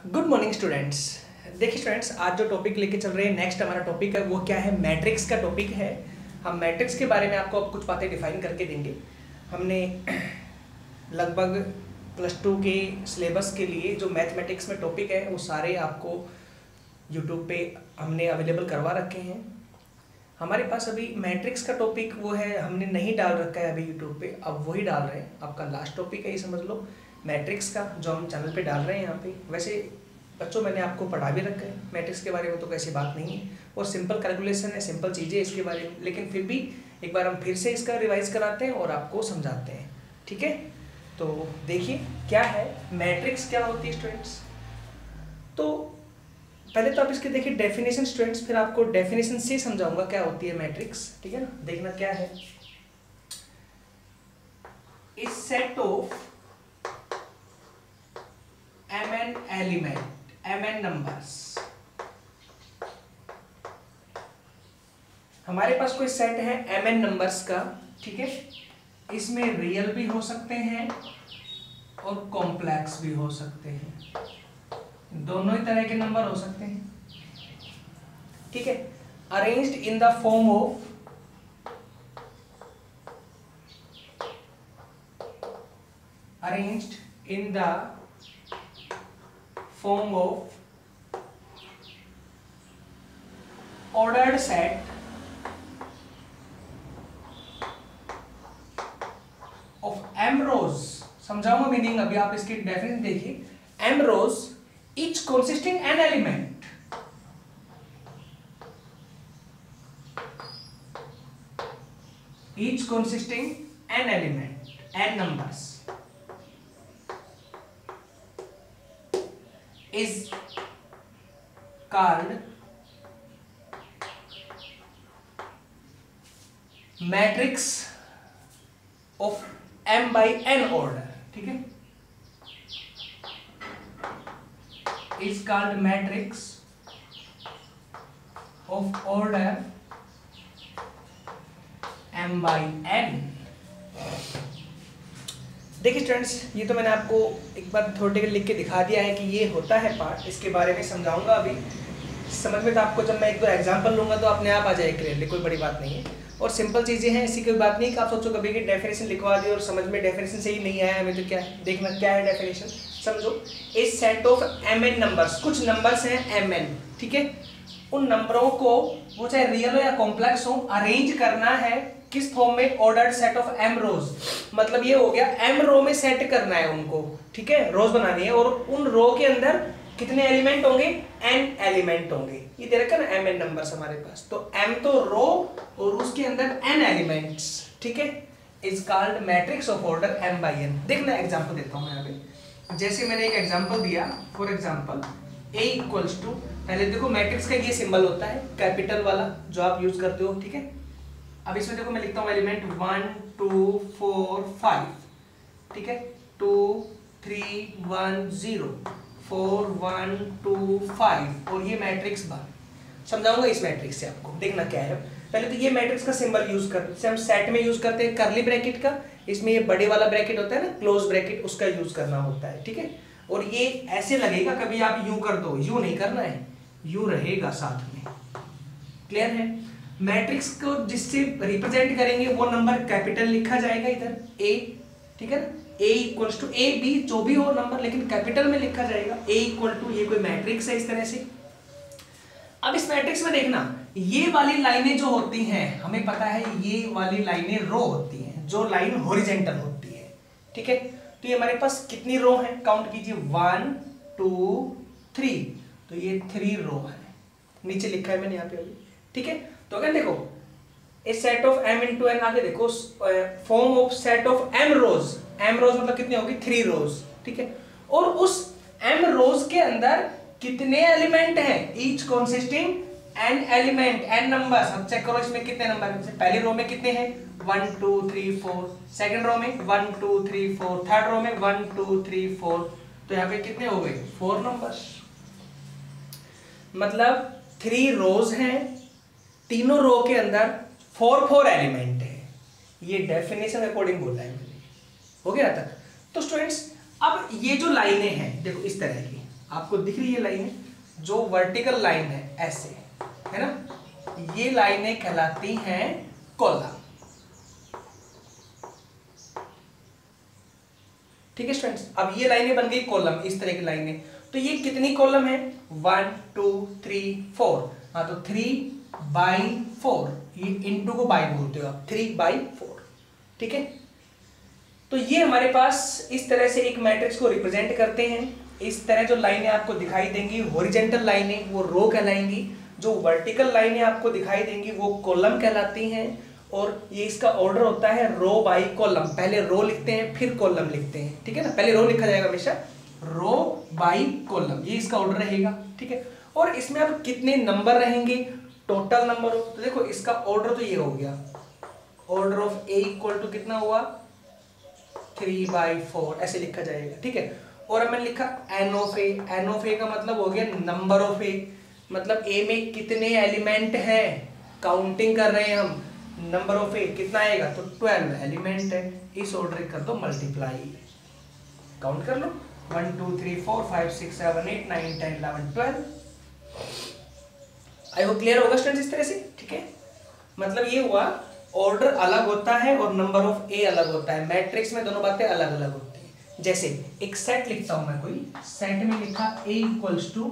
Good morning students. देखिए students, आज जो टॉपिक लेके चल रहे हैं, नेक्स्ट हमारा टॉपिक है वो क्या है, मैट्रिक्स का टॉपिक है। हम मैट्रिक्स के बारे में आपको अब कुछ बातें डिफाइन करके देंगे। हमने लगभग +2 के सिलेबस के लिए जो मैथमेटिक्स में टॉपिक है वो सारे आपको यूट्यूब पे हमने अवेलेबल करवा रखे हैं। हमारे पास अभी मैट्रिक्स का टॉपिक वो है, हमने नहीं डाल रखा है अभी यूट्यूब पे, अब वही डाल रहे हैं। आपका लास्ट टॉपिक है ये समझ लो, मैट्रिक्स का, जो हम चैनल पे डाल रहे हैं यहाँ पे। वैसे बच्चों मैंने आपको पढ़ा भी रखा है मैट्रिक्स के बारे में, तो कैसी बात नहीं है, और सिंपल कैलकुलेशन है, सिंपल चीज़ें इसके बारे में, लेकिन फिर भी एक बार हम फिर से इसका रिवाइज कराते हैं और आपको समझाते हैं। ठीक है, तो देखिए क्या है मैट्रिक्स, क्या होती है स्टूडेंट्स। तो पहले तो आप इसके देखिए डेफिनेशन स्टूडेंट्स, फिर आपको डेफिनेशन से समझाऊंगा क्या होती है मैट्रिक्स। ठीक है ना, देखना क्या है। इस set of mn element, mn numbers, हमारे पास कोई सेट है mn नंबर्स का। ठीक है, इसमें रियल भी हो सकते हैं और कॉम्प्लेक्स भी हो सकते हैं, दोनों ही तरह के नंबर हो सकते हैं। ठीक है, arranged in the form of ordered set of m rows। समझाऊंगा मीनिंग, अभी आप इसकी डेफिनेशन देखिए। m rows each consisting an element, each consisting an element, n numbers is called matrix of m by n order। ठीक है, is called matrix of order m by n। देखिए students, ये तो मैंने आपको एक बार थ्योरेटिकल लिख के दिखा दिया है कि ये होता है पार्ट, इसके बारे में समझाऊंगा अभी। समझ में तो आपको जब मैं एक दो एग्जांपल लूंगा तो अपने आप आ जाए क्लियरली, कोई बड़ी बात नहीं है, और सिंपल चीज़ें हैं, ऐसी कोई बात नहीं कि आप सोचो कभी कि डेफिनेशन लिखवा दी और समझ में डेफिनेशन से ही नहीं आया हमें, तो क्या है, देखना क्या है डेफिनेशन। समझो, इस सेट ऑफ mn नंबर्स, कुछ नंबर्स हैं mn, ठीक है, उन नंबरों को वो चाहे रियल हो या कॉम्प्लेक्स हो, अरेंज करना है किस फॉर्म में, ordered set of m rows. मतलब ये हो गया m रो में सेट करना है उनको, ठीक है, रोज बनानी है, और उन रो के अंदर कितने एलिमेंट होंगे, n एलिमेंट होंगे। ये दे रखा है ना mn नंबर्स हमारे पास, तो m तो रो और उसके अंदर n एलिमेंट्स। ठीक है, is called matrix of order m by n। देखना एग्जांपल देता हूं यहाँ पे, जैसे मैंने एक एग्जांपल दिया, for example a equals to, पहले देखो मैट्रिक्स का ये सिंबल होता है कैपिटल वाला जो आप यूज करते हो। ठीक है, अब इसमें देखो मैं लिखता हूँ एलिमेंट 1 2 4 5, ठीक है, 2 3 1 0 4 1 2 5, और ये मैट्रिक्स बार समझाऊंगा इस मैट्रिक्स से आपको। देखना क्या है, पहले तो ये मैट्रिक्स का सिंबल यूज कर, जैसे हम सेट में यूज करते हैं करली ब्रैकेट का, इसमें ये बड़े वाला ब्रैकेट होता है ना, क्लोज ब्रैकेट, उसका यूज करना होता है। ठीक है, और ये ऐसे लगेगा, कभी आप यूं कर दो, यूं नहीं करना है, यूं रहेगा साथ में। क्लियर है, मैट्रिक्स को जिससे रिप्रेजेंट करेंगे वो नंबर कैपिटल लिखा जाएगा इधर a, ठीक है ना, a equals to a b, जो भी हो नंबर, लेकिन कैपिटल में लिखा जाएगा। a इक्वल टू, ये कोई मैट्रिक्स है इस तरह से। अब इस मैट्रिक्स में देखना, ये वाली लाइनें जो होती हैं, हमें पता है ये वाली लाइनें रो होती हैं, जो लाइन हॉरिजॉन्टल होती है। ठीक है, तो ये हमारे पास कितनी रो है, काउंट कीजिए, 1 2 3, तो ये 3 रो है, नीचे लिखा है मैंने यहाँ पे अभी। ठीक है, तो अगर देखो इस set of m into n, आगे देखो form of set of m rows, m rows मतलब कितनी होगी, 3 रोज। ठीक है, और उस m रोज के अंदर कितने एलिमेंट हैं, each consisting n element, n numbers. अब चेक करो इसमें कितने नंबर हैं, पहली रो में कितने हैं, 1 2 3 4, सेकंड रो में 1 2 3 4, थर्ड रो में 1 2 3 4, तो यहाँ पे कितने हो गए, 4 नंबर्स। मतलब 3 रोज हैं, तीनों रो के अंदर 4 एलिमेंट है, ये डेफिनेशन अकॉर्डिंग बोला है मैंने। हो गया तक। तो स्टूडेंट्स अब ये जो लाइनें हैं देखो इस तरह की, आपको दिख रही है लाइन, जो वर्टिकल लाइन है ऐसे, है ना, ये लाइनें कहलाती हैं कॉलम। ठीक है स्टूडेंट्स, अब ये लाइनें बन गई कॉलम, इस तरह की लाइनें। तो ये कितनी कॉलम है? 1 2 3 4। हाँ, तो 3/4, ये इंटू को बाई बोलते हो आप, 3/4। ठीक है, तो ये हमारे पास इस तरह से एक मैट्रिक्स को रिप्रेजेंट करते हैं। इस तरह जो लाइनें आपको दिखाई देंगी हॉरिजॉन्टल लाइनें वो रो कहलाएंगी, जो वर्टिकल लाइनें आपको दिखाई देंगी वो कॉलम कहलाती हैं। और ये इसका ऑर्डर होता है रो बाई कॉलम, पहले रो लिखते हैं फिर कॉलम लिखते हैं। ठीक है ना, पहले रो लिखा जाएगा हमेशा, रो बाई कॉलम, ये इसका ऑर्डर रहेगा। ठीक है, और इसमें अब कितने नंबर रहेंगे? टोटल नंबर हो, तो देखो इसका ऑर्डर तो ये हो गया, order of A equal to कितना हुआ? 3/4 ऐसे लिखा जाएगा। ठीक है, और अब मैंने लिखा N of A, N of A का मतलब हो गया नंबर ऑफ ए, मतलब ए में कितने एलिमेंट हैं, काउंटिंग कर रहे हैं हम, नंबर ऑफ ए कितना आएगा? तो 12 एलिमेंट है। इस ऑर्डर कर दो मल्टीप्लाई, काउंट कर लो, 1 2 3 4 5 6 7 8 9 10 11 12। आई होप क्लियर होगा स्टूडेंट्स इस तरह से। ठीक है, मतलब ये हुआ ऑर्डर अलग होता है और नंबर ऑफ ए अलग होता है, मैट्रिक्स में दोनों बातें अलग अलग होती हैं। जैसे एक सेट लिखता हूं मैं, कोई सेट में लिखा a इक्वल्स टू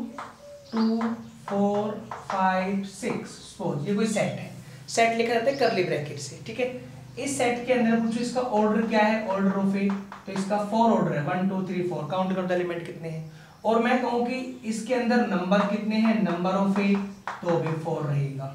2 4 5 6, सपोज ये कोई सेट है, सेट लिखा जाता है करली ब्रैकेट से। ठीक है, इस सेट के अंदर पूछो इसका ऑर्डर क्या है, ऑर्डर ऑफ ए, तो इसका 4 ऑर्डर है, 1 2 3 4, काउंट कर दो एलिमेंट कितने हैं। और मैं कहूं कि इसके अंदर नंबर कितने हैं, नंबर ऑफ ए, तो भी 4 रहेगा।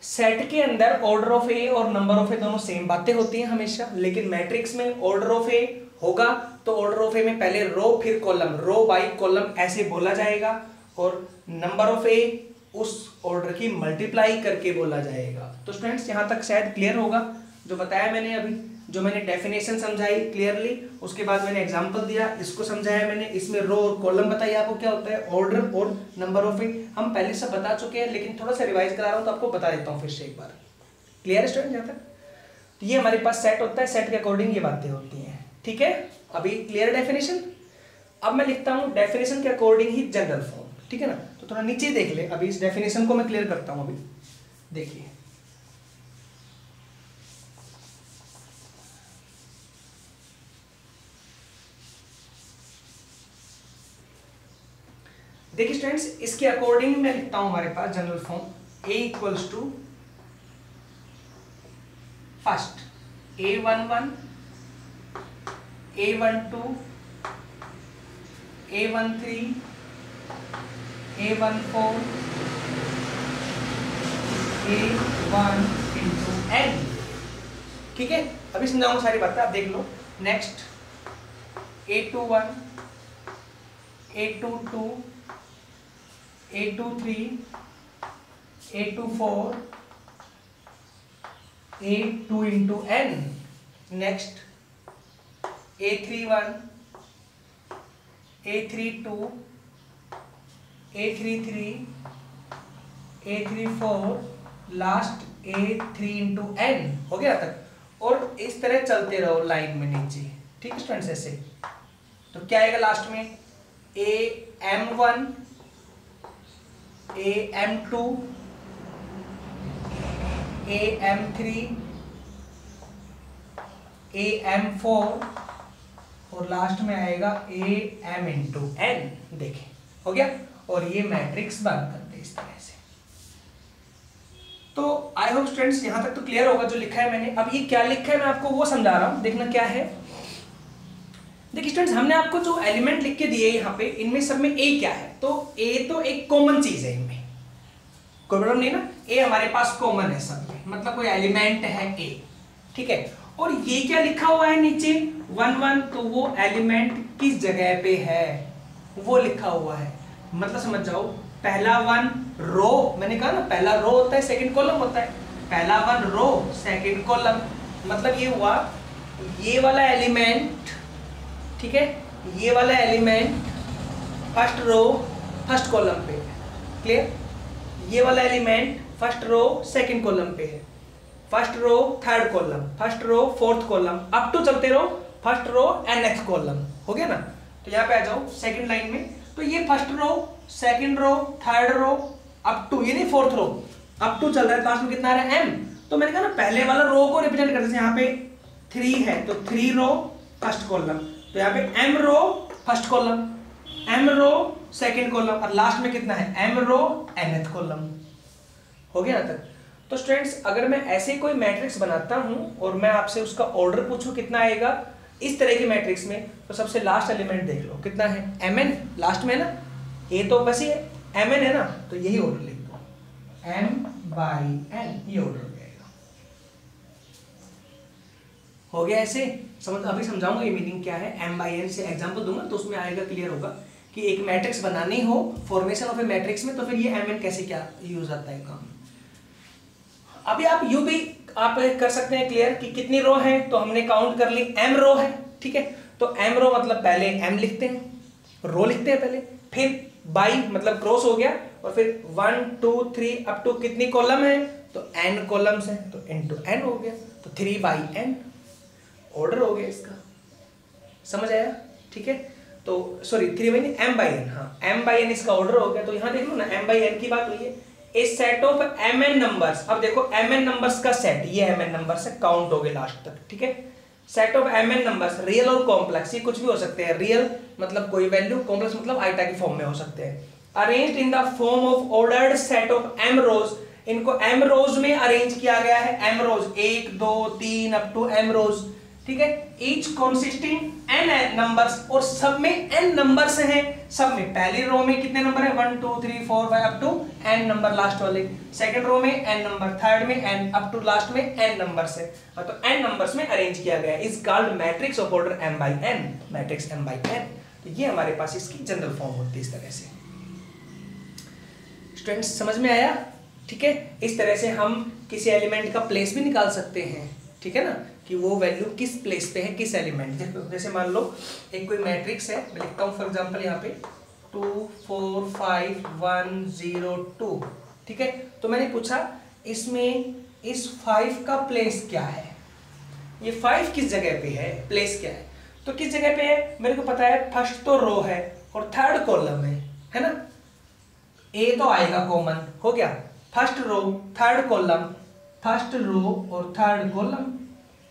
सेट के अंदर ऑर्डर ऑफ ए और नंबर ऑफ ए दोनों सेम बातें होती हैं हमेशा, लेकिन मैट्रिक्स में ऑर्डर ऑफ ए होगा तो ऑर्डर ऑफ ए में पहले रो फिर कॉलम, रो बाई कॉलम ऐसे बोला जाएगा, और नंबर ऑफ ए उस ऑर्डर की मल्टीप्लाई करके बोला जाएगा। तो स्टूडेंट्स यहां तक शायद क्लियर होगा जो बताया मैंने अभी, जो मैंने डेफिनेशन समझाई क्लियरली, उसके बाद मैंने एग्जांपल दिया, इसको समझाया मैंने, इसमें रो और कॉलम बताइए आपको क्या होता है, ऑर्डर और नंबर ऑफ ए हम पहले से बता चुके हैं, लेकिन थोड़ा सा रिवाइज करा रहा हूं तो आपको बता देता हूं फिर से एक बार। क्लियर है स्टूडेंट यहाँ तक? तो ये हमारे पास सेट होता है, सेट के अकॉर्डिंग ये बातें होती हैं। ठीक है, अभी क्लियर डेफिनेशन। अब मैं लिखता हूँ डेफिनेशन के अकॉर्डिंग ही जनरल फॉर्म। ठीक है ना, तो थोड़ा नीचे देख ले, अभी इस डेफिनेशन को मैं क्लियर करता हूँ। अभी देखिए, देखिए स्टूडेंट्स, इसके अकॉर्डिंग मैं लिखता हूं हमारे पास general form, a equals to first a11 a12 a13 a14 a1 into n। ठीक है, अभी समझाऊंगा सारी बातें, आप देख लो। Next a21 a22 a23 a24 a2 into n। Next a31 a32 a33 a34 last a3 into n। हो गया तक, और इस तरह चलते रहो लाइन में नीचे। ठीक है स्टूडेंट्स, ऐसे तो क्या आएगा लास्ट में, am1 am2 am3 am4 और लास्ट में आएगा am into n। देखें हो गया, और ये मैट्रिक्स बन करते इस तरह से। तो आई होप स्टूडेंट्स यहां तक तो क्लियर होगा जो लिखा है मैंने। अब ये क्या लिखा है मैं आपको वो समझा रहा हूं, देखना क्या है। देखिए स्टूडेंट्स, हमने आपको जो एलिमेंट लिख के दिए यहाँ पे, इनमें सब में ए क्या है, तो ए तो एक कॉमन चीज है, इनमें कोई प्रॉब्लम नहीं ना, ए हमारे पास कॉमन है सब में, मतलब कोई एलिमेंट है ए। ठीक है, और ये क्या लिखा हुआ है नीचे 1 1, तो वो एलिमेंट किस जगह पे है वो लिखा हुआ है, मतलब समझ जाओ। पहला 1 रो, मैंने कहा ना पहला रो होता है सेकंड कॉलम होता है, पहला 1 रो सेकंड कॉलम, मतलब ये हुआ ये वाला एलिमेंट। ठीक है, ये वाला element first row first column पे, क्लियर, ये वाला element first row second column पे है, first row third column, first row fourth column, up to चलते रहो फर्स्ट रो nth कॉलम। हो गया ना, तो यहाँ पे आ जाओ सेकंड लाइन में, तो ये first row, second row, third row, up to, ये नहीं फोर्थ रो, अप टू चल रहा है, लास्ट में कितना आ रहा है m। तो मैंने कहा ना पहले वाला रो को रिप्रेजेंट करते हैं, यहाँ पे 3 है तो 3 रो फर्स्ट कॉलम, तो यहाँ पे m row first column, m row second column, और लास्ट में कितना है m रो nth कॉलम। हो गया ना तक। तो स्टूडेंट्स अगर मैं ऐसे कोई मैट्रिक्स बनाता हूं और मैं आपसे उसका ऑर्डर पूछूं कितना आएगा इस तरह की मैट्रिक्स में, तो सबसे लास्ट एलिमेंट देख लो कितना है mn, लास्ट में है ना, ये तो बस ये mn है ना, तो यही ऑर्डर लिख दो m/n, ये ऑर्डर हो जाएगा। हो गया ऐसे समझ। अभी समझाऊंगा ये मीनिंग क्या है, m/n से एग्जांपल दूंगा तो उसमें आएगा, क्लियर होगा कि एक मैट्रिक्स बनानी हो फॉर्मेशन ऑफ ए मैट्रिक्स में, तो फिर ये mn कैसे क्या यूज आता है काम। अभी आप यू भी आप कर सकते हैं क्लियर कि कितनी रो है, तो हमने काउंट कर ली m रो है, ठीक है। तो m रो मतलब पहले m लिखते हैं, रो लिखते हैं पहले, फिर बाई मतलब क्रॉस हो गया, और फिर 1 2 3 अप टू कितनी कॉलम है, तो n कॉलम्स है, तो इनटू n हो गया, तो 3/n ऑर्डर हो गया इसका। समझ आया, ठीक है। तो सॉरी 3/n m/n, हाँ m/n इसका ऑर्डर हो गया। तो यहाँ देख लो ना m/n की बात हुई है, ए सेट ऑफ mn नंबर्स। अब देखो mn नंबर्स का सेट, ये mn नंबर्स है, काउंट हो गए लास्ट तक, ठीक है। Set of mn numbers, real और कॉम्प्लेक्स, ये कुछ भी हो सकते हैं, रियल मतलब कोई वैल्यू, कॉम्प्लेक्स मतलब आइटा की फॉर्म में हो सकते हैं। Arranged in the form of ordered set of m रोज, इनको m रोज में अरेंज किया गया है, m rows 1 2 3 up to m rows, ठीक है। ईच कंसिस्टिंग n नंबर्स, और सब में n नंबर्स हैं, सब में पहली रो में कितने नंबर है 1 2 3 4 5 up to n number last वाले, सेकंड रो में n नंबर, थर्ड में n अप टू लास्ट में n नंबर्स है, तो n नंबर्स में अरेंज किया गया है, is called matrix of order m/n, matrix m/n। तो ये हमारे पास इसकी जनरल फॉर्म होती है इस तरह से। स्टूडेंट्स समझ में आया, ठीक है। इस तरह से हम किसी एलिमेंट का प्लेस भी निकाल सकते हैं, ठीक है ना, कि वो वैल्यू किस प्लेस पे है, किस एलिमेंट। जैसे मान लो एक कोई मैट्रिक्स है, मैं लिखता हूँ फॉर एग्जांपल यहाँ पे 2 4 5 1 0 2, ठीक है। तो मैंने पूछा इसमें इस 5 का प्लेस क्या है, ये 5 किस जगह पे है, प्लेस क्या है, तो किस जगह पे है मेरे को पता है, फर्स्ट तो रो है और थर्ड कॉलम है ना, ए तो आएगा कॉमन, हो गया first row third column, first row और थर्ड कॉलम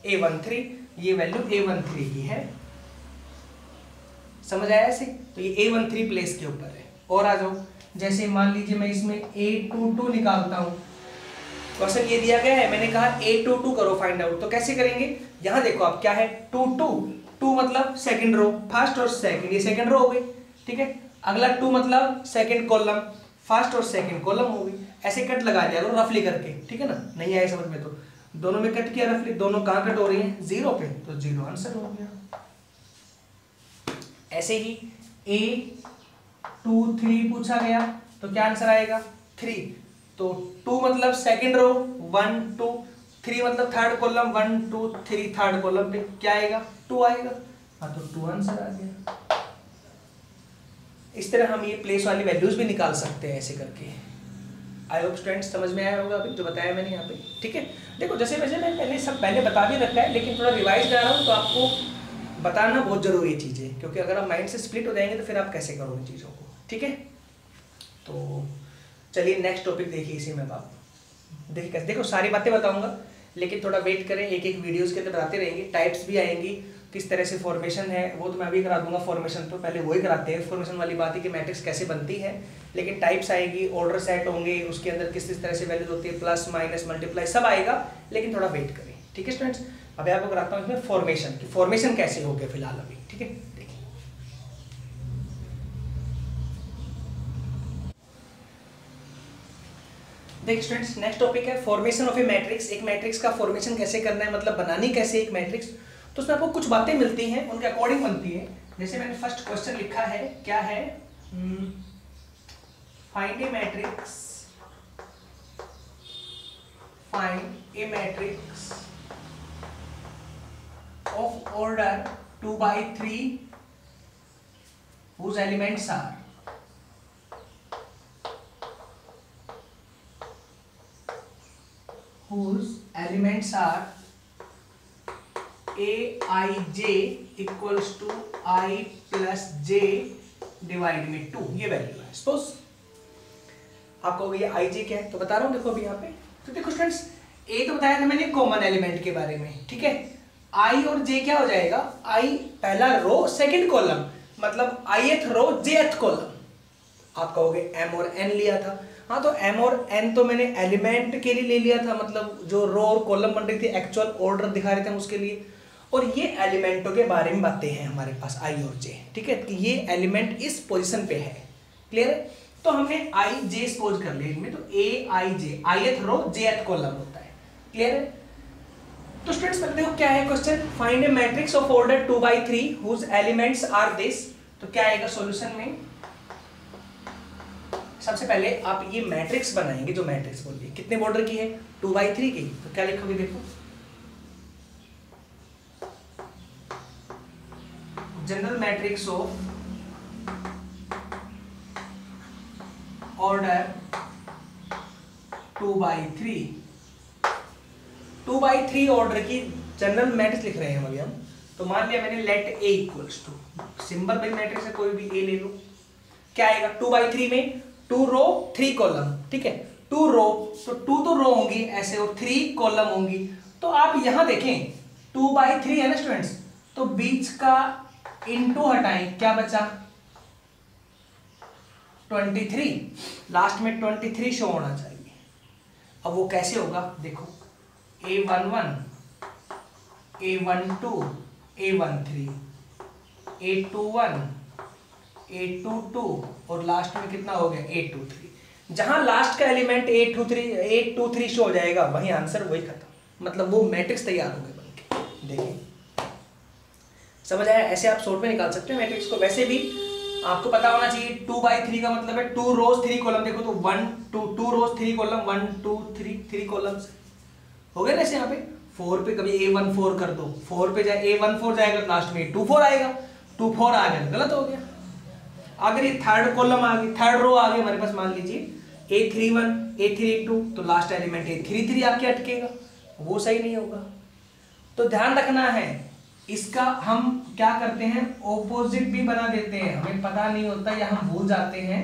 A13, ये वैल्यू A13 की है। समझ आया ऐसे, तो ये A13 प्लेस के ऊपर है। और आ जाओ, जैसे मान लीजिए मैं इसमें A22 निकालता हूं, क्वेश्चन ये दिया गया है, मैंने कहा A22 करो फाइंड आउट, तो कैसे करेंगे, यहां देखो आप क्या है 2 2 2 मतलब सेकंड रो, फर्स्ट और सेकंड, ये सेकंड रो हो गई, ठीक है। अगला 2 मतलब सेकंड कॉलम, फर्स्ट और सेकंड कॉलम हो गई। ऐसे कट लगा दिया करो रफली करके, ठीक है ना, नहीं आए समझ में तो दोनों में कट किया रफली, दोनों कहां कट हो रही हैं 0 पे, तो 0 आंसर हो गया। ऐसे ही A23 पूछा गया, तो क्या आंसर आएगा 3, तो 2 मतलब सेकंड रो 1 2, 3 मतलब थर्ड कॉलम 1 2 3, थर्ड कॉलम पे क्या आएगा 2 आएगा, हाँ तो 2 आंसर आ गया। इस तरह हम ये प्लेस वाली वैल्यूज भी निकाल सकते हैं ऐसे करके। आई होप स्टूडेंट्स समझ में आया होगा अभी जो बताया मैंने यहाँ पे, ठीक है। देखो जैसे वैसे मैं पहले बता भी रखा है, लेकिन थोड़ा रिवाइज कर रहा हूँ, तो आपको बताना बहुत जरूरी है चीज़ें, क्योंकि अगर आप माइंड से स्प्लिट हो जाएंगे तो फिर आप कैसे करोगे चीज़ों को, ठीक है। तो चलिए नेक्स्ट टॉपिक देखिए, इसी में आप देखिए कैसे, देखो सारी बातें बताऊंगा, लेकिन थोड़ा वेट करें, एक एक वीडियोज़ के अंदर बताते रहेंगे। टाइप्स भी आएंगी, किस तरह से फॉर्मेशन है वो तो मैं अभी करा दूंगा, फॉर्मेशन तो पहले वही कराते हैं, फॉर्मेशन वाली बात है कि मैट्रिक्स कैसे बनती है, लेकिन टाइप्स आएगी, ऑर्डर सेट होंगे, उसके अंदर किस किस तरह से वैल्यूज होती है, प्लस माइनस मल्टीप्लाई सब आएगा, लेकिन थोड़ा वेट करें, ठीक है स्टूडेंट्स। अभी आपको कराता हूँ इसमें फॉर्मेशन की, फॉर्मेशन कैसे हो गया फिलहाल अभी, ठीक है। देखिए स्टूडेंट्स नेक्स्ट टॉपिक है फॉर्मेशन ऑफ ए मैट्रिक्स। एक मैट्रिक्स का फॉर्मेशन कैसे करना है, मतलब बनानी कैसे एक मैट्रिक्स, तो उसमें आपको कुछ बातें मिलती हैं, उनके अकॉर्डिंग बनती है। जैसे मैंने फर्स्ट क्वेश्चन लिखा है, क्या है, find a matrix, find a matrix of order 2/3 whose elements are A I J equals to I plus J divide में 2, ये वैल्यू है। सपोज आप कहोगे ये आई जे क्या है, तो बता रहा हूं देखो अभी यहाँ पे। तो देखो स्टूडेंट्स, ए तो बताया था मैंने कॉमन एलिमेंट के बारे में, ठीक है। आई और जे क्या हो जाएगा, आई पहला रो सेकंड कॉलम, मतलब ith रो jth कॉलम। आप कहोगे m और n लिया था, हाँ तो m और n तो मैंने एलिमेंट के लिए ले लिया था, मतलब जो रो और कॉलम बन रही थी एक्चुअल ऑर्डर दिखा रहे थे उसके लिए। और ये एलिमेंटों के बारे में बातें हैं हमारे पास i और j, ठीक है, कि ये एलिमेंट इस पोजीशन पे है, क्लियर है। तो हमने i j सपोज कर लिया इनमें, तो a i j ith row jth column होता है, क्लियर है। तो स्टूडेंट्स पहले देखो क्या है question, find a matrix of order 2/3 whose elements are this. तो क्या आएगा सॉल्यूशन में, सबसे पहले आप ये मैट्रिक्स बनाएंगे, जो मैट्रिक्स बोलिए कितने बॉर्डर की है, 2/3 की। तो क्या लिखोगे देखो, general matrix of order 2/3, 2/3 order की जनरल मैट्रिक्स लिख रहे हैं अभी हम। तो मान लिया मैंने let A equals to, symbol by matrix है कोई भी ए ले लो। क्या आएगा 2/3 में 2 रो 3 कॉलम, ठीक है, 2 रो, तो 2 तो रो होंगी ऐसे और 3 कॉलम होंगी। तो आप यहां देखें 2/3 है ना स्टूडेंट्स, तो बीच का इनटू हटाएं, क्या बचा 23, लास्ट में 23 शो होना चाहिए। अब वो कैसे होगा देखो, A11 A12 A13 A21 A22 और लास्ट में कितना हो गया A23। जहां लास्ट का एलिमेंट A23 शो हो जाएगा वही आंसर, वही खत्म, मतलब वो मैट्रिक्स तैयार हो गए बनके। देखिए समझ आया, ऐसे आप शॉर्ट में निकाल सकते हैं मैट्रिक्स को। वैसे भी आपको पता होना चाहिए 2/3 का मतलब है 2 रोज 3 कॉलम। देखो तो 2 रोज 3 कॉलम, 1 2 3 कॉलम्स हो गए ना। ऐसे यहाँ पे 4 पे कभी A14 कर दो, 4 पे जाए A14 जाएगा, लास्ट में 24 आएगा, 24 आ गया गलत हो गया। अगर ये थर्ड कॉलम आ गई, थर्ड रो आ गई हमारे पास, मान लीजिए A31 A32, तो लास्ट एलिमेंट A33 आके अटकेगा, वो सही नहीं होगा। तो ध्यान रखना है इसका, हम क्या करते हैं ऑपोजिट भी बना देते हैं, हमें पता नहीं होता या हम भूल जाते हैं।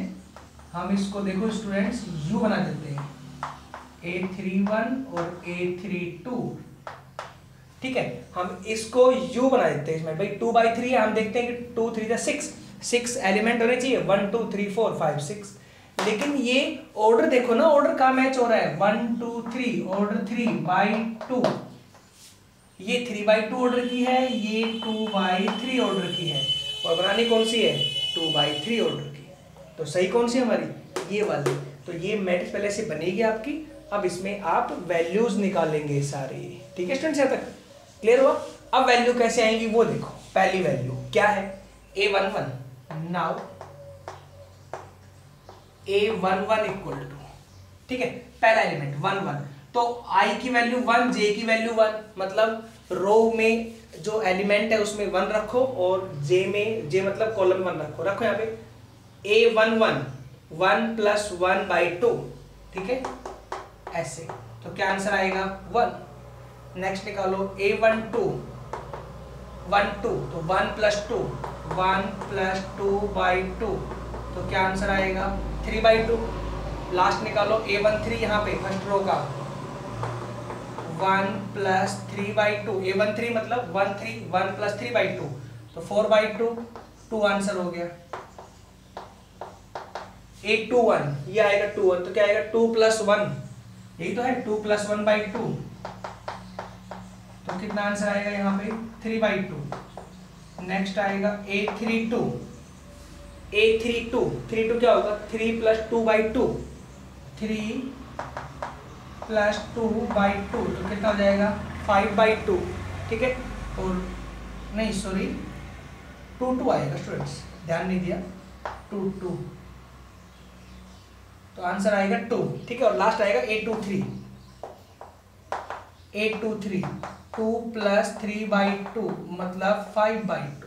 हम इसको देखो स्टूडेंट्स U बना देते हैं, A31 और A32, ठीक है, हम इसको U बना देते हैं इसमें। भाई 2/3 है, हम देखते हैं कि 2 3 6 एलिमेंट होने चाहिए, 1 2 3 4 5 6। लेकिन ये ऑर्डर देखो ना, ऑर्डर कहाँ मैच हो रहा है, 1 2 3 ऑर्डर 3/2, ये 3/2 ऑर्डर की है, ये 2/3 ऑर्डर की है, और बनानी कौन सी है 2/3 ऑर्डर की। तो सही कौन सी हमारी, ये वाली। तो ये मैट्रिक्स पहले से बनेगी आपकी, अब इसमें आप वैल्यूज निकालेंगे सारे, ठीक है स्टूडेंट्स, यहाँ तक क्लियर हुआ। अब वैल्यू कैसे आएंगी वो देखो, पहली वैल्यू क्या है A11, now A11 equal to, ठीक है, पहला एलिमेंट 1 1, तो I की वैल्यू 1, J की वैल्यू 1, मतलब रो में जो एलिमेंट है उसमें 1 रखो, और J में, J मतलब कॉलम 1 रखो यहाँ पे। A11 1 + 1/2, ठीक है, ऐसे, तो क्या आंसर आएगा 1। नेक्स्ट निकालो A12 1 2, तो 1 + 2 1 + 2/2, तो क्या आंसर आएगा 3/2। लास्ट निकालो A13 यहाँ पे फर्स्ट रो का, 1 + 3/2, A13 मतलब 1 + 3/2, तो 4/2, 2 आंसर हो गया। A21 ये आएगा 2 1, तो क्या आएगा 2 + 1, यही तो है 2 + 1/2, तो कितना आंसर आएगा यहाँ पे 3/2। नेक्स्ट आएगा A32 क्या होगा 3 + 2/2, 3 + 2/2, तो कितना हो जाएगा 5/2, ठीक है, और नहीं सॉरी 2 आएगा स्टूडेंट्स, ध्यान नहीं दिया, 2 तो आंसर आएगा 2, ठीक है। और लास्ट आएगा A23 2 + 3/2 मतलब 5/2।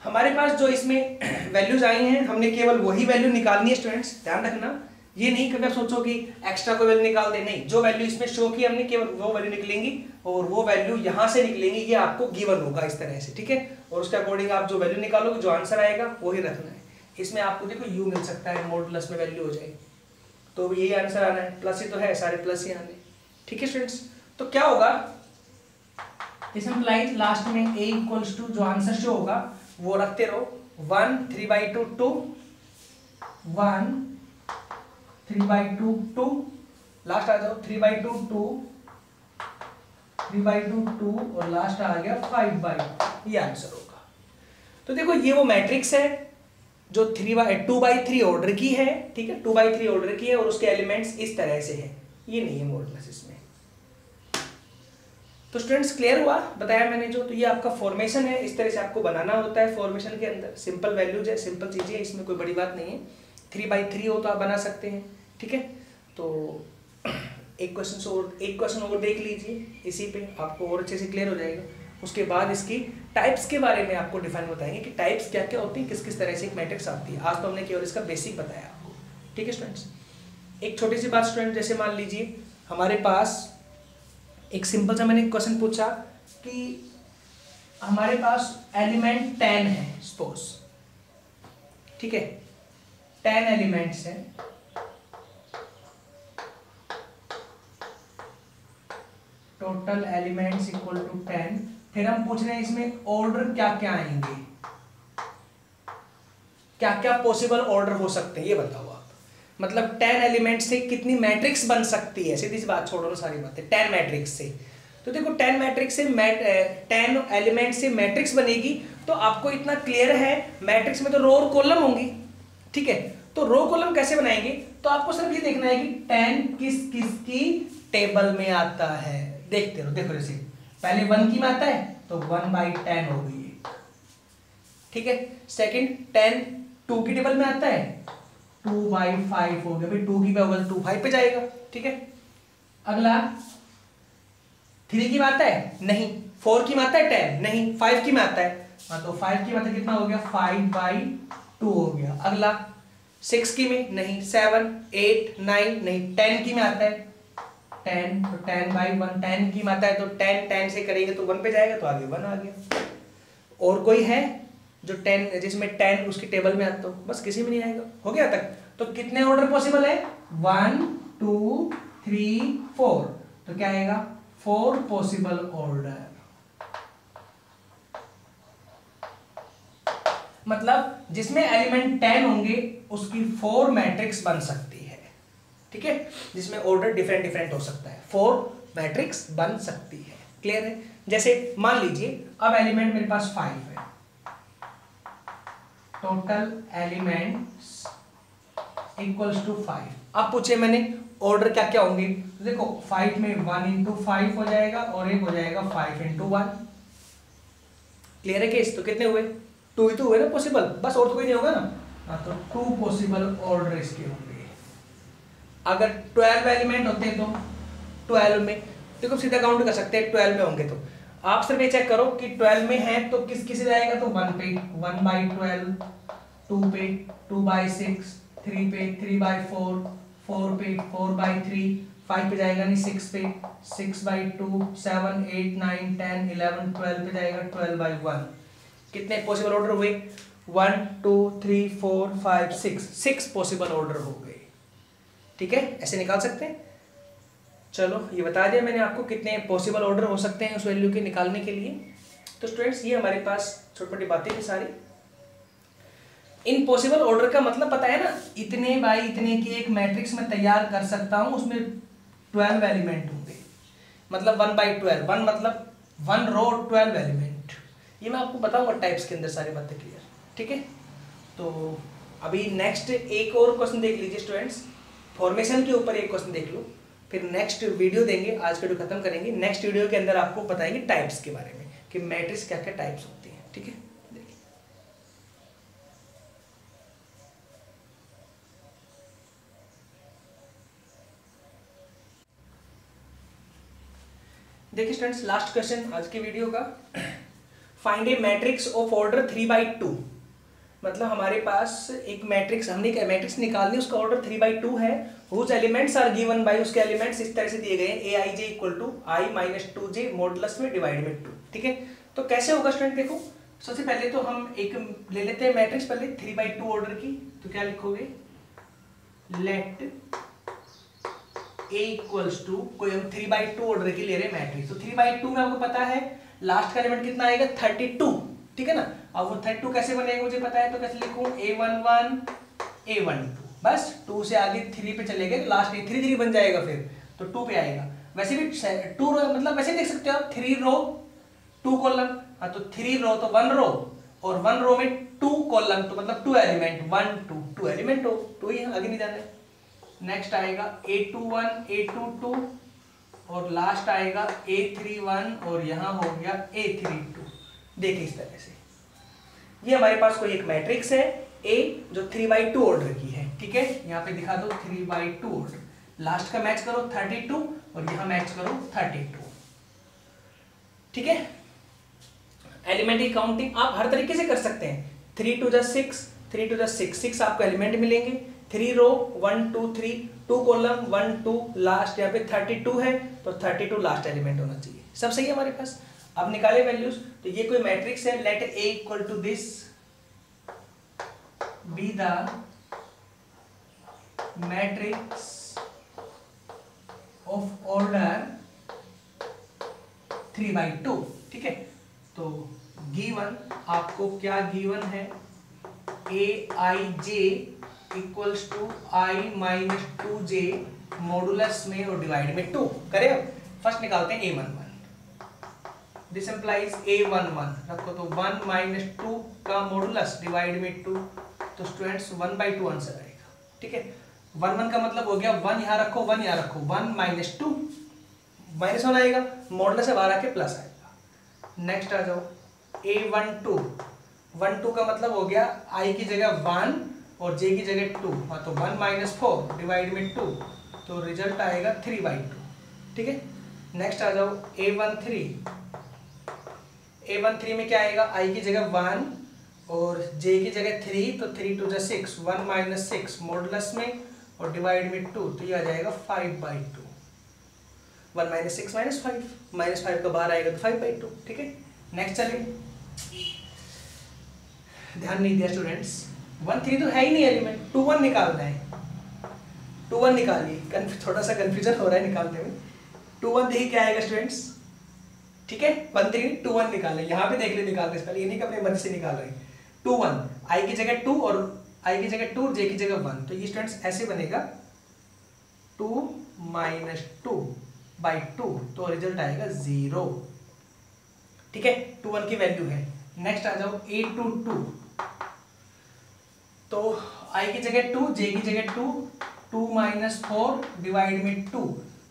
हमारे पास जो इसमें वैल्यूज आई हैं, हमने केवल वही वैल्यू निकालनी है स्टूडेंट्स, ध्यान रखना ये नहीं कभी आप सोचो कि एक्स्ट्रा कोई वैल्यू निकाल दे, नहीं, जो वैल्यू इसमें शो की हमने केवल वो वैल्यू निकलेंगी और वो वैल्यू यहाँ से निकलेंगी, ये आपको गिवन होगा इस तरह से, ठीक है। और उसके अकॉर्डिंग आप जो वैल्यू निकालोगे, जो आंसर आएगा वही रखना है। इसमें आपको देखो यू मिल सकता है, मॉडुलस में वैल्यू हो जाएगी, तो यही आंसर आना है, प्लस ही तो है, सारे प्लस ही आने, ठीक है स्टूडेंट्स। तो क्या होगा, दिस इंप्लाइज लास्ट में a इक्वल्स टू जो आंसर शो होगा वो रखते रहो, 1 3/2 2 1 3/2 2, लास्ट आ जाओ 3/2 2 3/2 2 और लास्ट आ गया 5/2, ये आंसर होगा। तो देखो ये वो मैट्रिक्स है जो 2/3 ऑर्डर की है, ठीक है, 2/3 ऑर्डर की है और उसके एलिमेंट्स इस तरह से है, ये नहीं है मॉडुलस इसमें। तो स्टूडेंट्स क्लियर हुआ, बताया मैंने जो, तो ये आपका फॉर्मेशन है, इस तरह से आपको बनाना होता है फॉर्मेशन के अंदर, सिंपल वैल्यूज है, सिंपल चीजें, इसमें कोई बड़ी बात नहीं है। 3/3 हो तो आप बना सकते हैं, ठीक है। तो एक क्वेश्चन और देख लीजिए, इसी पे आपको और अच्छे से क्लियर हो जाएगा। उसके बाद इसकी टाइप्स के बारे में आपको डिफाइन बताएंगे कि टाइप्स क्या क्या होती है, किस किस तरह से एक मैट्रिक्स आती है। आज तो हमने केवल इसका बेसिक बताया आपको, ठीक है स्टूडेंट्स। एक छोटी सी बात स्टूडेंट, जैसे मान लीजिए हमारे पास एक सिंपल सा मैंने क्वेश्चन पूछा कि हमारे पास एलिमेंट 10 है सपोज, ठीक है, 10 एलिमेंट्स हैं, टोटल एलिमेंट्स इक्वल टू 10। फिर हम पूछ रहे हैं इसमें ऑर्डर क्या क्या आएंगे, क्या क्या पॉसिबल ऑर्डर हो सकते हैं, ये बताओ आप। मतलब 10 एलिमेंट से कितनी मैट्रिक्स बन सकती है, सीधी सी बात, छोड़ो ना सारी बातें, 10 मैट्रिक्स से। तो देखो 10 मैट्रिक्स से 10 एलिमेंट से मैट्रिक्स बनेगी, तो आपको इतना क्लियर है, मैट्रिक्स में तो रो और कॉलम होंगी, ठीक है। तो रो कॉलम कैसे बनाएंगे, तो आपको सिर्फ ये देखना है कि 10 किस किस की टेबल में आता है, देखते रहो। देखो जैसे पहले 1 की में आता है तो 1/10 हो गई है, ठीक है। सेकंड 10 2 की टेबल में आता है 2/5 हो गया, भाई 2 की वैल्यू 2 5 पे जाएगा, ठीक है। अगला 3 की में आता है नहीं, 4 की में आता है 10 नहीं, 5 की में आता है, तो 5 की मतलब कितना हो गया 5/2 हो गया। अगला 6 की में नहीं, 7 8 9 नहीं, 10 की में आता है 10, तो 10/1, 10 की में आता है तो 10 से करेंगे तो 1 पे जाएगा, तो आगे 1 आ गया। और कोई है जो 10 जिसमें 10 उसकी टेबल में आता हो, बस किसी में नहीं आएगा, हो गया तक। तो कितने ऑर्डर पॉसिबल है, 1 2 3 4, तो क्या आएगा 4 पॉसिबल ऑर्डर। मतलब जिसमें एलिमेंट 10 होंगे उसकी 4 मैट्रिक्स बन सकती है, ठीक है, जिसमें ऑर्डर डिफरेंट डिफरेंट हो सकता है, 4 मैट्रिक्स बन सकती है, क्लियर है। जैसे मान लीजिए अब एलिमेंट मेरे पास 5 है, टोटल एलिमेंट्स इक्वल्स टू 5। अब पूछे मैंने ऑर्डर क्या क्या होंगे, तो देखो 5 में 1 into 5 हो जाएगा और एक हो जाएगा 5 into 1, क्लियर है केस। तो कितने हुए, 2 ही तो हुए ना पॉसिबल, बस और तो कोई नहीं होगा ना, तो 2 पॉसिबल ऑर्डर इसके होंगे। अगर 12 एलिमेंट होते तो 12 में देखो सीधा काउंट कर सकते हैं, 12 में होंगे तो आप सिर्फ ये चेक करो कि 12 में है तो किस किस जाएगा, तो 1 पे 1/12, 2 पे 2/6, 3 पे 3/4, 4 पे 4/3, 5 पे जाएगा नहीं, 6 पे 6/2, 7 8 9 10 11 12 पे जाएगा 12/1। कितने पॉसिबल ऑर्डर हुए, 1 2 3 4 5 6 पॉसिबल ऑर्डर हो गए, ठीक है, ऐसे निकाल सकते हैं। चलो ये बता दिया मैंने आपको कितने पॉसिबल ऑर्डर हो सकते हैं उस वैल्यू के निकालने के लिए। तो स्टूडेंट्स ये हमारे पास छोटी छोटी बातें थी सारी। इन पॉसिबल ऑर्डर का मतलब पता है ना, इतने बाई इतने की एक मैट्रिक्स में तैयार कर सकता हूं, उसमें 12 एलिमेंट होंगे, मतलब 1/12, 1 मतलब 1 रो 12 एलिमेंट। ये मैं आपको बताऊंगा टाइप्स के अंदर सारी बातें क्लियर, ठीक है। तो अभी नेक्स्ट एक और क्वेश्चन देख लीजिए स्टूडेंट्स, फॉर्मेशन के ऊपर एक क्वेश्चन देख लो, फिर नेक्स्ट वीडियो देंगे, आज का वीडियो खत्म करेंगे, नेक्स्ट वीडियो के अंदर आपको बताएंगे टाइप्स के बारे में कि मैट्रिक्स क्या क्या टाइप्स होती हैं, ठीक है। देखिए स्टूडेंट्स लास्ट क्वेश्चन आज की वीडियो का, find a matrix of order 3/2 मतलब हमारे पास एक मैट्रिक्स, हमने मैट्रिक्स निकालनी, उसका ऑर्डर 3/2 है, whose elements are given by, उसके एलिमेंट्स इस तरह से दिए गए हैं, aij equal to i minus 2j modulus में डिवाइड में 2। ठीक है, तो कैसे होगा स्टूडेंट, देखो सबसे पहले तो हम एक ले लेते हैं मैट्रिक्स पहले 3/2 ऑर्डर की। तो क्या लिखोगे, लेट a इक्वल्स टू, कोई हम 3/2 ऑर्डर की ले रहे हैं मैट्रिक्स, तो 3/2 में आपको पता है लास्ट का एलिमेंट कितना आएगा 32। ठीक है ना, अब वो 32 कैसे बनेगा मुझे पता है, तो कैसे लिखूं, a11 a12, बस 2 से आगे 3 पे चले गए, लास्ट 3 बन जाएगा, फिर तो 2 पे आएगा। वैसे भी 2 रो, मतलब वैसे देख सकते हो आप, 3 रो 2 कॉलम, हाँ तो 3 रो तो 1 रो, और 1 रो में 2 कॉलम, तो मतलब 2 एलिमेंट, 1 2 एलिमेंट हो, 2 ही आगे नहीं जाना है। नेक्स्ट आएगा a21 a22 और लास्ट आएगा a31 और यहाँ हो गया a32। देखिए इस तरह से ये हमारे पास कोई एक मैट्रिक्स है A जो 3/2 ऑर्डर की है। ठीक है, यहाँ पे दिखा दो 3/2 ऑर्डर, लास्ट का मैच करो 32 और यहाँ मैच करो 32। ठीक है, एलिमेंट की काउंटिंग आप हर तरीके से कर सकते हैं, 3 2 जा 6, 3 2 जा 6, 6 आपको एलिमेंट मिलेंगे, 3 रो 1 2 3, 2 कॉलम 1 2, लास्ट यहाँ पे 32 है तो 32 लास्ट एलिमेंट होना चाहिए। सब सही है हमारे पास। अब निकाले वैल्यूज, तो ये कोई मैट्रिक्स है, let A equal to this be the matrix of order 3/2। ठीक है, तो गिवन आपको क्या गिवन है, aij equals to i minus 2j modulus में और डिवाइड में 2 करें। अब फर्स्ट निकालते हैं a11, दिस इंप्लाइज a11 रखो तो 1 माइनस 2 का मॉडुलस डिवाइड में 2, तो स्टूडेंट्स 1/2 आंसर आएगा। ठीक है, 1 1 का मतलब हो गया 1 यहाँ रखो 1 यहाँ रखो, 1 माइनस 2 माइनस 1 आएगा, मॉडुलस से बाहर आके प्लस आएगा। नेक्स्ट आ जाओ a12, 1 2 का मतलब हो गया i की जगह 1 और j की जगह 2, हाँ तो 1 माइनस 4 डिवाइड में 2, तो रिजल्ट आएगा 3/2। ठीक है, नेक्स्ट आ जाओ a13 में क्या आएगा, i की जगह 1 और j की जगह 3, तो 3 2 जा 6, 1 माइनस 6 मॉडुलस में और डिवाइड में 2, तो ये आ जाएगा 5/2। 1 माइनस 6 माइनस 5, माइनस 5 का बाहर आएगा तो 5/2। ठीक है, नेक्स्ट चलिए, ध्यान नहीं दिया स्टूडेंट्स, 1 3 तो है ही नहीं एलिमेंट, 2 1 निकालना है, 2 1 निकालिए, थोड़ा सा कंफ्यूजन हो रहा है निकालने में। 2 1 देखिए क्या आएगा स्टूडेंट्स। ठीक है, 1 3 2 1 निकाले, यहाँ पे देख ले निकालने से पहले, ये नहीं कि अपने मन से निकाल रहे हैं। 2 1, i की जगह 2 और i की जगह 2 और j की जगह 1, तो ये स्टूडेंट्स ऐसे बनेगा 2 माइनस 2/2, तो रिजल्ट आएगा 0। ठीक है, 2 1 की वैल्यू है। नेक्स्ट आ जाओ a22, तो i की जगह 2 j की जगह 2, 2 माइनस 4 डिवाइड में 2,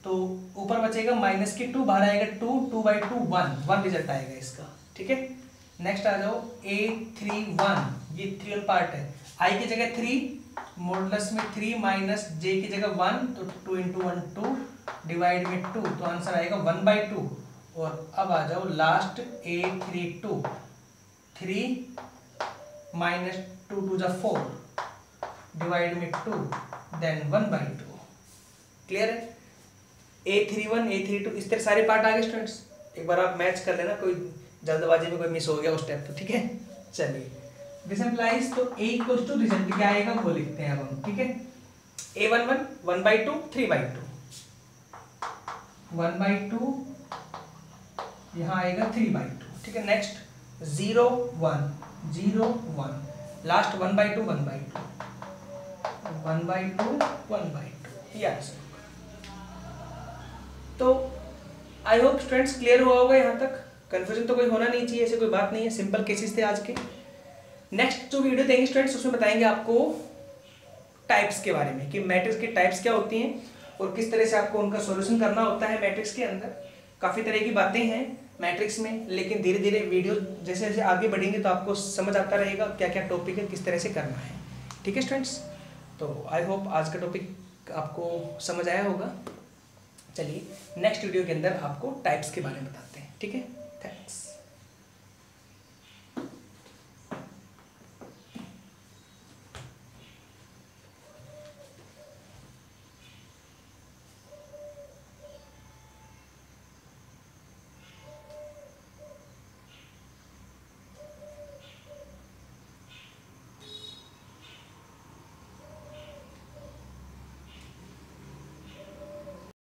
तो ऊपर बचेगा माइनस की 2, बाहर आएगा 2, 2/2 1 रिजल्ट आएगा इसका। ठीक है, नेक्स्ट आ जाओ a31, ये 3 1 पार्ट है, i की जगह 3 मॉडुलस में 3 माइनस j की जगह 1, तो 2 × 1 2 डिवाइड में 2, तो आंसर आएगा 1/2। और अब आ जाओ लास्ट a32, 3 माइनस 2 2 जा 4 डिवाइड में 2, देन 1/2। क्लियर है, a31 a32 इस तरह सारे पार्ट आ गए स्टूडेंट्स। एक बार आप मैच कर लेना, कोई जल्दबाजी में कोई मिस हो गया उस स्टेप तो। ठीक है, चलिए दिस इंप्लाइज, तो a इक्वल्स टू रिजल्ट क्या आएगा वो लिखते हैं अब हम। ठीक है, a11 1/2 3/2, 1/2 यहाँ आएगा 3/2। ठीक है, नेक्स्ट 0 1 0 1, लास्ट 1/2 1/2 1/2 1/2, ये आंसर। तो आई होप स्टूडेंट्स क्लियर हुआ होगा यहाँ तक, कंफ्यूजन तो कोई होना नहीं चाहिए, ऐसे कोई बात नहीं है, सिंपल केसेस थे आज के। नेक्स्ट जो वीडियो देंगे स्टूडेंट्स उसमें बताएंगे आपको टाइप्स के बारे में, कि मैट्रिक्स की टाइप्स क्या होती हैं और किस तरह से आपको उनका सॉल्यूशन करना होता है मैट्रिक्स के अंदर। काफ़ी तरह की बातें हैं मैट्रिक्स में, लेकिन धीरे धीरे वीडियो जैसे जैसे आगे बढ़ेंगे तो आपको समझ आता रहेगा क्या क्या टॉपिक है, किस तरह से करना है। ठीक है स्टूडेंट्स, तो आई होप आज का टॉपिक आपको समझ आया होगा। चलिए नेक्स्ट वीडियो के अंदर आपको टाइप्स के बारे में बताते हैं। ठीक है, थैंक्स।